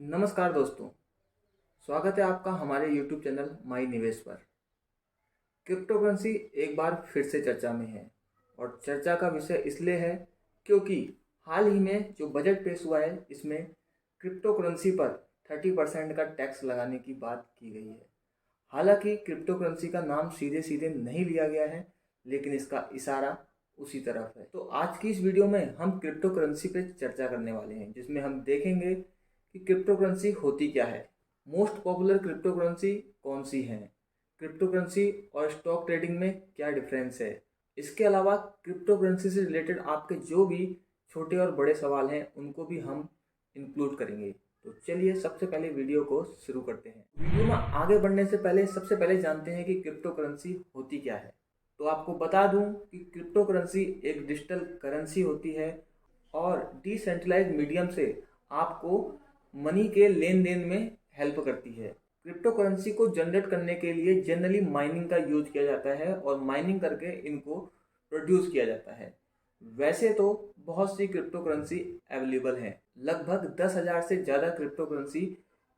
नमस्कार दोस्तों, स्वागत है आपका हमारे YouTube चैनल माई निवेश पर। क्रिप्टो करेंसी एक बार फिर से चर्चा में है और चर्चा का विषय इसलिए है क्योंकि हाल ही में जो बजट पेश हुआ है इसमें क्रिप्टो करेंसी पर 30% का टैक्स लगाने की बात की गई है। हालांकि क्रिप्टो करेंसी का नाम सीधे सीधे नहीं लिया गया है, लेकिन इसका इशारा उसी तरफ है। तो आज की इस वीडियो में हम क्रिप्टो करेंसी पर चर्चा करने वाले हैं, जिसमें हम देखेंगे कि क्रिप्टो करेंसी होती क्या है, मोस्ट पॉपुलर क्रिप्टो करेंसी कौन सी है, क्रिप्टो करेंसी और स्टॉक ट्रेडिंग में क्या डिफरेंस है। इसके अलावा क्रिप्टो करेंसी से रिलेटेड आपके जो भी छोटे और बड़े सवाल हैं उनको भी हम इंक्लूड करेंगे। तो चलिए सबसे पहले वीडियो को शुरू करते हैं। वीडियो में आगे बढ़ने से पहले सबसे पहले जानते हैं कि क्रिप्टो करेंसी होती क्या है। तो आपको बता दूं कि क्रिप्टो करेंसी एक डिजिटल करेंसी होती है और डिसेंट्रलाइज्ड मीडियम से आपको मनी के लेन देन में हेल्प करती है। क्रिप्टो करेंसी को जनरेट करने के लिए जनरली माइनिंग का यूज किया जाता है और माइनिंग करके इनको प्रोड्यूस किया जाता है। वैसे तो बहुत सी क्रिप्टो करेंसी अवेलेबल हैं, लगभग 10,000 से ज़्यादा क्रिप्टो करेंसी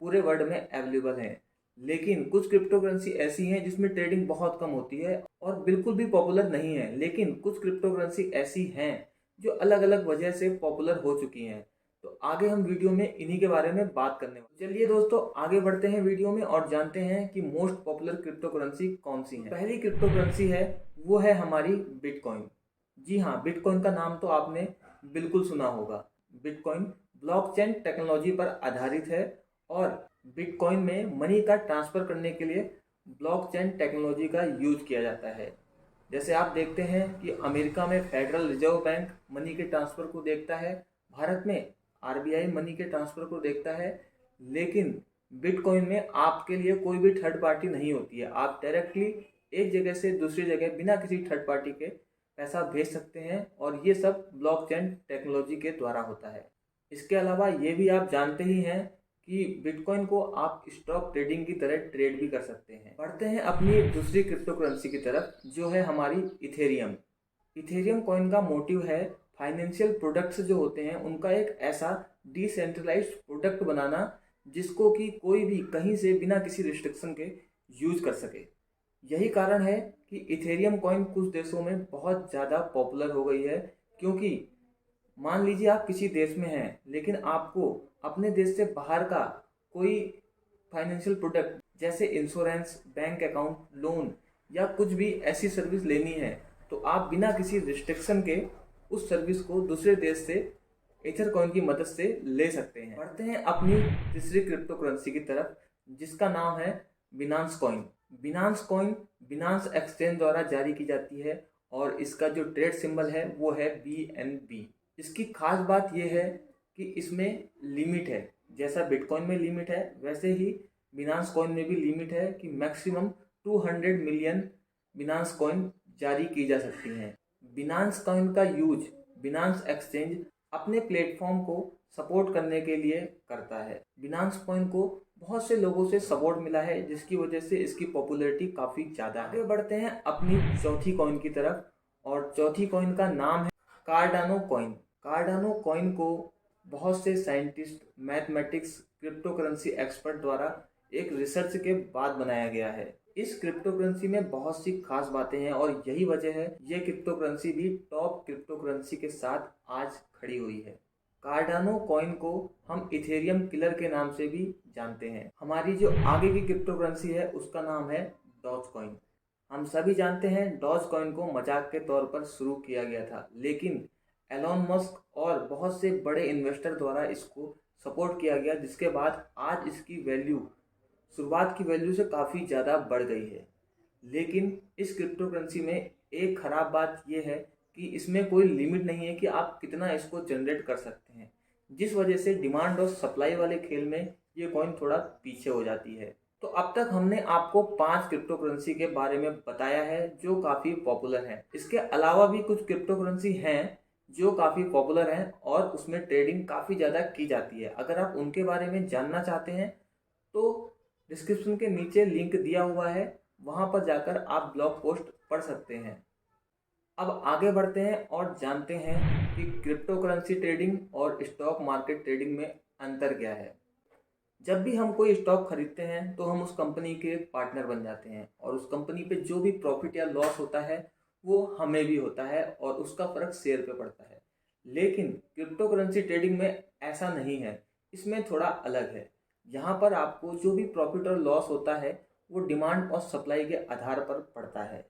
पूरे वर्ल्ड में अवेलेबल हैं। लेकिन कुछ क्रिप्टो करेंसी ऐसी हैं जिसमें ट्रेडिंग बहुत कम होती है और बिल्कुल भी पॉपुलर नहीं है। लेकिन कुछ क्रिप्टो करेंसी ऐसी हैं जो अलग अलग वजह से पॉपुलर हो चुकी हैं। तो आगे हम वीडियो में इन्हीं के बारे में बात करने वाले। चलिए दोस्तों आगे बढ़ते हैं वीडियो में और जानते हैं कि मोस्ट पॉपुलर क्रिप्टो करेंसी कौन सी है। पहली क्रिप्टो करेंसी है वो है हमारी बिटकॉइन। जी हाँ, बिटकॉइन का नाम तो आपने बिल्कुल सुना होगा। बिटकॉइन ब्लॉकचेन टेक्नोलॉजी पर आधारित है और बिटकॉइन में मनी का ट्रांसफर करने के लिए ब्लॉकचेन टेक्नोलॉजी का यूज किया जाता है। जैसे आप देखते हैं कि अमेरिका में फेडरल रिजर्व बैंक मनी के ट्रांसफर को देखता है, भारत में आरबीआई मनी के ट्रांसफर को देखता है, लेकिन बिटकॉइन में आपके लिए कोई भी थर्ड पार्टी नहीं होती है। आप डायरेक्टली एक जगह से दूसरी जगह बिना किसी थर्ड पार्टी के पैसा भेज सकते हैं और ये सब ब्लॉकचेन टेक्नोलॉजी के द्वारा होता है। इसके अलावा ये भी आप जानते ही हैं कि बिटकॉइन को आप स्टॉक ट्रेडिंग की तरह ट्रेड भी कर सकते हैं। बढ़ते हैं अपनी दूसरी क्रिप्टो करेंसी की तरफ, जो है हमारी इथेरियम। इथेरियम कॉइन का मोटिव है फाइनेंशियल प्रोडक्ट्स जो होते हैं उनका एक ऐसा डिसेंट्रलाइज्ड प्रोडक्ट बनाना जिसको कि कोई भी कहीं से बिना किसी रिस्ट्रिक्शन के यूज कर सके। यही कारण है कि इथेरियम कॉइन कुछ देशों में बहुत ज़्यादा पॉपुलर हो गई है, क्योंकि मान लीजिए आप किसी देश में हैं लेकिन आपको अपने देश से बाहर का कोई फाइनेंशियल प्रोडक्ट जैसे इंश्योरेंस, बैंक अकाउंट, लोन या कुछ भी ऐसी सर्विस लेनी है तो आप बिना किसी रिस्ट्रिक्शन के उस सर्विस को दूसरे देश से इथर कॉइन की मदद से ले सकते हैं। बढ़ते हैं अपनी तीसरी क्रिप्टो करेंसी की तरफ, जिसका नाम है Binance coin. Binance coin Binance exchange द्वारा जारी की जाती है और इसका जो ट्रेड सिंबल है वो है BNB। इसकी खास बात यह है कि इसमें लिमिट है, जैसा बिटकॉइन में लिमिट है वैसे ही बिनांस कॉइन में भी लिमिट है कि मैक्सिमम 200 मिलियन बिनांस कॉइन जारी की जा सकती हैं। बिनांस कॉइन का यूज बिनांस एक्सचेंज अपने प्लेटफॉर्म को सपोर्ट करने के लिए करता है। बिनांस कॉइन को बहुत से लोगों से सपोर्ट मिला है जिसकी वजह से इसकी पॉपुलैरिटी काफ़ी ज़्यादा है। आगे बढ़ते हैं अपनी चौथी कॉइन की तरफ और चौथी कॉइन का नाम है कार्डानो कॉइन। कार्डानो कॉइन को बहुत से scientist, mathematics, crypto currency expert द्वारा एक रिसर्च के बाद बनाया गया है। इस क्रिप्टो करेंसी में बहुत सी खास बातें हैं और यही वजह है ये क्रिप्टो करेंसी भी टॉप क्रिप्टो करेंसी के साथ आज खड़ी हुई है। कार्डानो कॉइन को हम इथेरियम किलर के नाम से भी जानते हैं। हमारी जो आगे की क्रिप्टो करेंसी है उसका नाम है डॉज कॉइन। हम सभी जानते हैं डॉज कॉइन को मजाक के तौर पर शुरू किया गया था, लेकिन एलोन मस्क और बहुत से बड़े इन्वेस्टर द्वारा इसको सपोर्ट किया गया, जिसके बाद आज इसकी वैल्यू शुरुआत की वैल्यू से काफ़ी ज़्यादा बढ़ गई है। लेकिन इस क्रिप्टो करेंसी में एक ख़राब बात यह है कि इसमें कोई लिमिट नहीं है कि आप कितना इसको जनरेट कर सकते हैं, जिस वजह से डिमांड और सप्लाई वाले खेल में ये कॉइन थोड़ा पीछे हो जाती है। तो अब तक हमने आपको 5 क्रिप्टो करेंसी के बारे में बताया है जो काफ़ी पॉपुलर हैं। इसके अलावा भी कुछ क्रिप्टो करेंसी हैं जो काफ़ी पॉपुलर हैं और उसमें ट्रेडिंग काफ़ी ज़्यादा की जाती है। अगर आप उनके बारे में जानना चाहते हैं तो डिस्क्रिप्शन के नीचे लिंक दिया हुआ है, वहां पर जाकर आप ब्लॉग पोस्ट पढ़ सकते हैं। अब आगे बढ़ते हैं और जानते हैं कि क्रिप्टो करेंसी ट्रेडिंग और स्टॉक मार्केट ट्रेडिंग में अंतर क्या है। जब भी हम कोई स्टॉक खरीदते हैं तो हम उस कंपनी के पार्टनर बन जाते हैं और उस कंपनी पे जो भी प्रॉफिट या लॉस होता है वो हमें भी होता है और उसका फर्क शेयर पे पड़ता है। लेकिन क्रिप्टो करेंसी ट्रेडिंग में ऐसा नहीं है, इसमें थोड़ा अलग है। यहाँ पर आपको जो भी प्रॉफिट और लॉस होता है वो डिमांड और सप्लाई के आधार पर पड़ता है।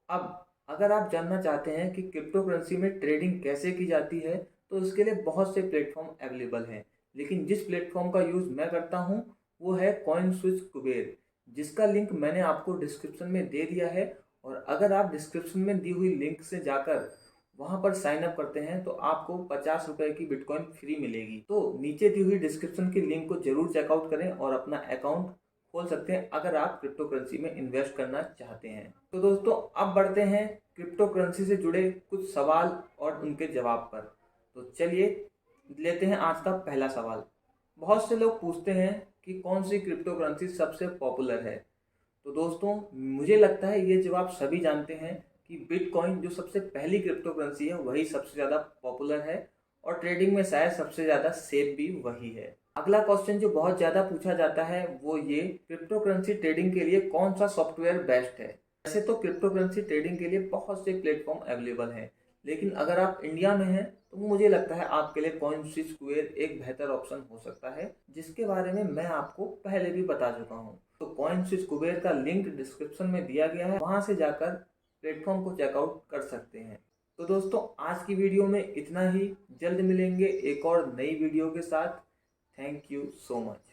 अब अगर आप जानना चाहते हैं कि क्रिप्टो करेंसी में ट्रेडिंग कैसे की जाती है तो इसके लिए बहुत से प्लेटफॉर्म अवेलेबल हैं, लेकिन जिस प्लेटफॉर्म का यूज़ मैं करता हूँ वो है कॉइन स्विच कुबेर, जिसका लिंक मैंने आपको डिस्क्रिप्शन में दे दिया है। और अगर आप डिस्क्रिप्शन में दी हुई लिंक से जाकर वहाँ पर साइन अप करते हैं तो आपको 50 रुपए की बिटकॉइन फ्री मिलेगी। तो नीचे दी हुई डिस्क्रिप्शन की लिंक को जरूर चेकआउट करें और अपना अकाउंट खोल सकते हैं अगर आप क्रिप्टो करेंसी में इन्वेस्ट करना चाहते हैं। तो दोस्तों अब बढ़ते हैं क्रिप्टो करेंसी से जुड़े कुछ सवाल और उनके जवाब पर। तो चलिए लेते हैं आज का पहला सवाल। बहुत से लोग पूछते हैं कि कौन सी क्रिप्टो करेंसी सबसे पॉपुलर है। तो दोस्तों मुझे लगता है ये जवाब सभी जानते हैं कि बिटकॉइन जो सबसे पहली क्रिप्टो करेंसी है वही सबसे ज़्यादा पॉपुलर है और ट्रेडिंग में शायद सबसे ज़्यादा सेफ भी वही है। अगला क्वेश्चन जो बहुत ज़्यादा पूछा जाता है वो ये, क्रिप्टो करेंसी ट्रेडिंग के लिए कौन सा सॉफ्टवेयर बेस्ट है। वैसे तो क्रिप्टो करेंसी ट्रेडिंग के लिए बहुत से प्लेटफॉर्म अवेलेबल हैं, लेकिन अगर आप इंडिया में हैं तो मुझे लगता है आपके लिए कॉइन स्विच कुबेर एक बेहतर ऑप्शन हो सकता है, जिसके बारे में मैं आपको पहले भी बता चुका हूँ। तो कॉइन स्विच कुबेर का लिंक डिस्क्रिप्शन में दिया गया है, वहां से जाकर प्लेटफॉर्म को चेकआउट कर सकते हैं। तो दोस्तों आज की वीडियो में इतना ही, जल्द मिलेंगे एक और नई वीडियो के साथ। Thank you so much.